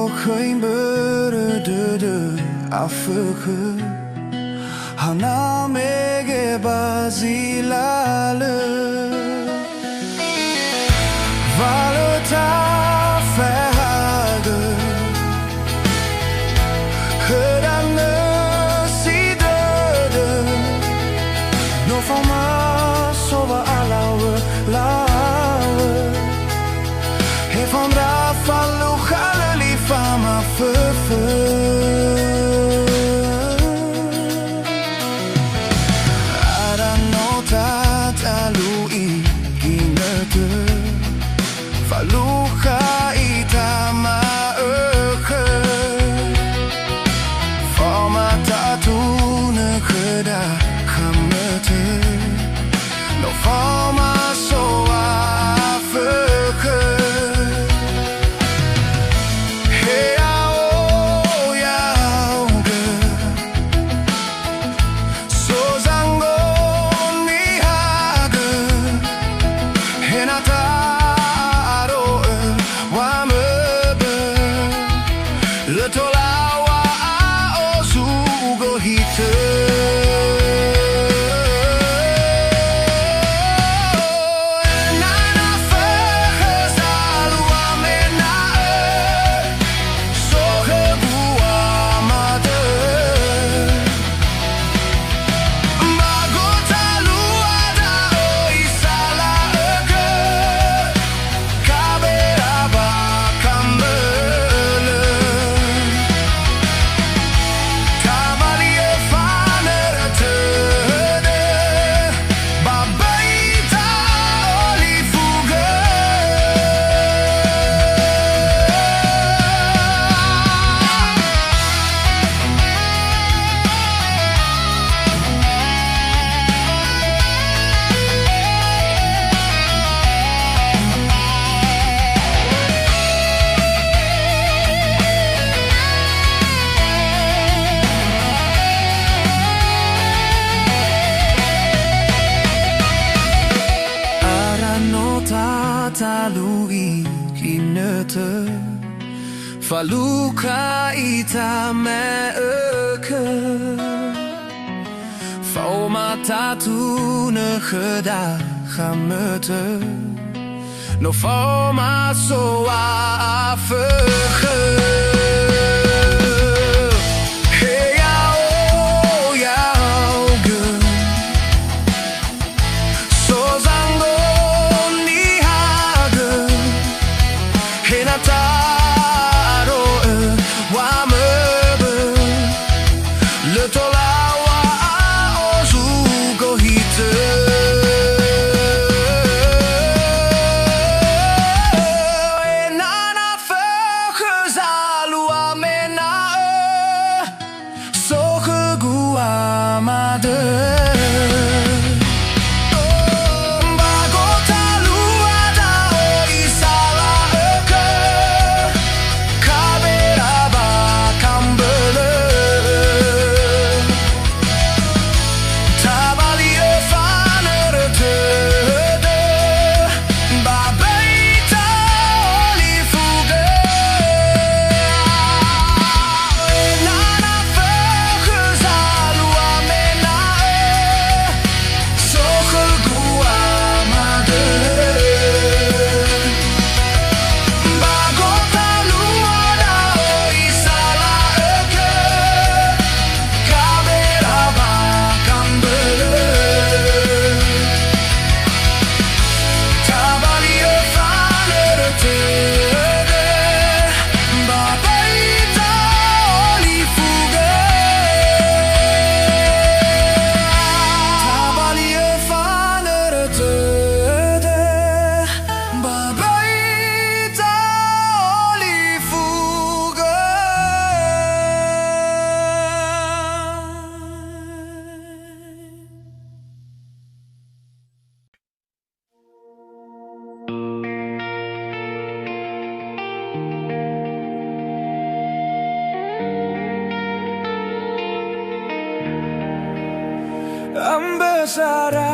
khơi mơ đưa afı hana mege bazilalı valota fehagı hıranı sidödü no forma sova alağı lağı hefondra fallu halali fama fıfı Faluka itama forma tatune kheda khamete no forma so afke hey ao ya ge so zango ni hage henata Letolawa osugo hite Nana fehezalu amena Sohebu amade Magotalu ada oisala ege Kaberaba kambe Talui kinete Faluka itame öke Fauma tatune kheda khamete No forma so afke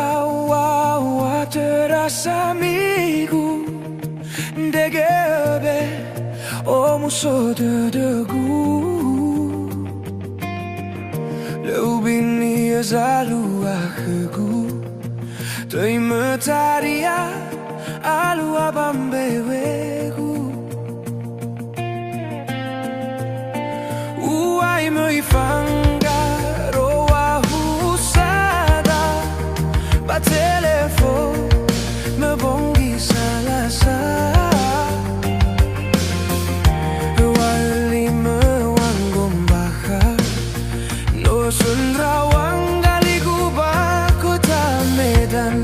Ambesarawa terasa amigo de gebe omusodedegu Leubini azalu akegu Toimetaria alu abambewegu Uai meifanga roa husada Ba telefon me bongi salasa Wali me wangombaha No sundrawang galiguba kota Medan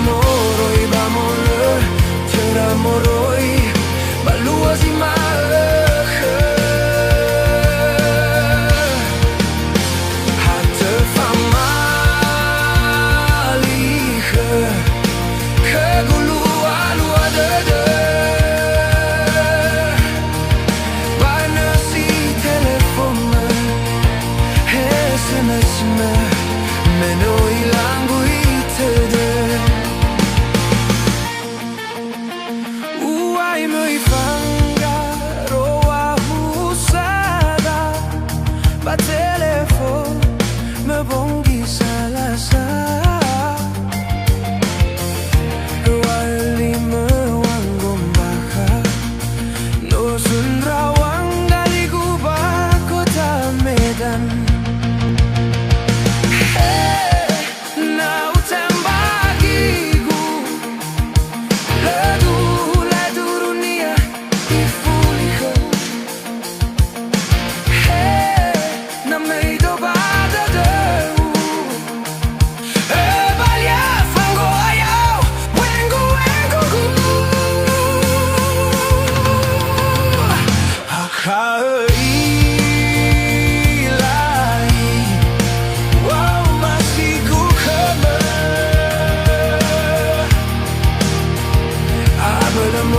Moroi bamole, tera moroi, baluasi malche. Hatte famalige, ke gulu alu adede. Bana si telefone, SMS me, menoi langu itede. Ba telefon me bongi salasa Wali me wangombaha No sundrawang galiguba kota Medan Nau tembagigu Ledu dunia ifuliha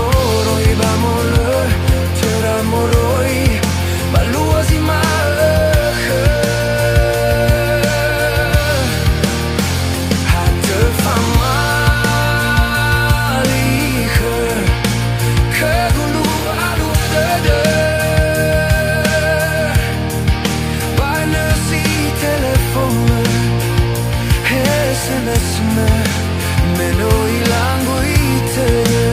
Moroi bamole, tera moroi, baluasi malche. Hatte famalige, ke gulu alu adede. Bana si telefone, SMS me, menoi langu itede.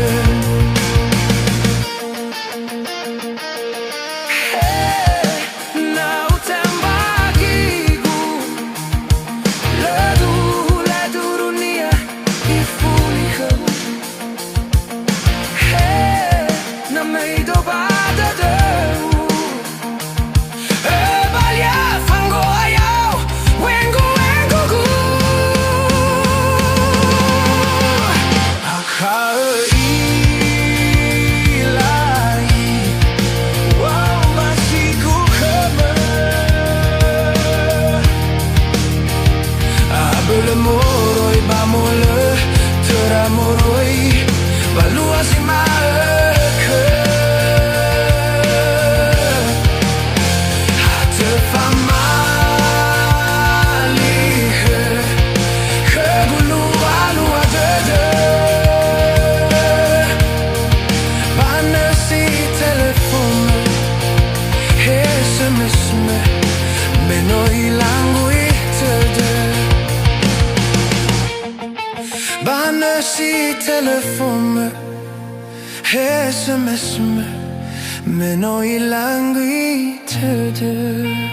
Moroi bamole, tera moroi, baluasi malche. Hatte famalige, ke gulu alu adede. Bana si telefone, SMS me, menoi langu itede. Bana si telefone, SMS me, menoi langu itede.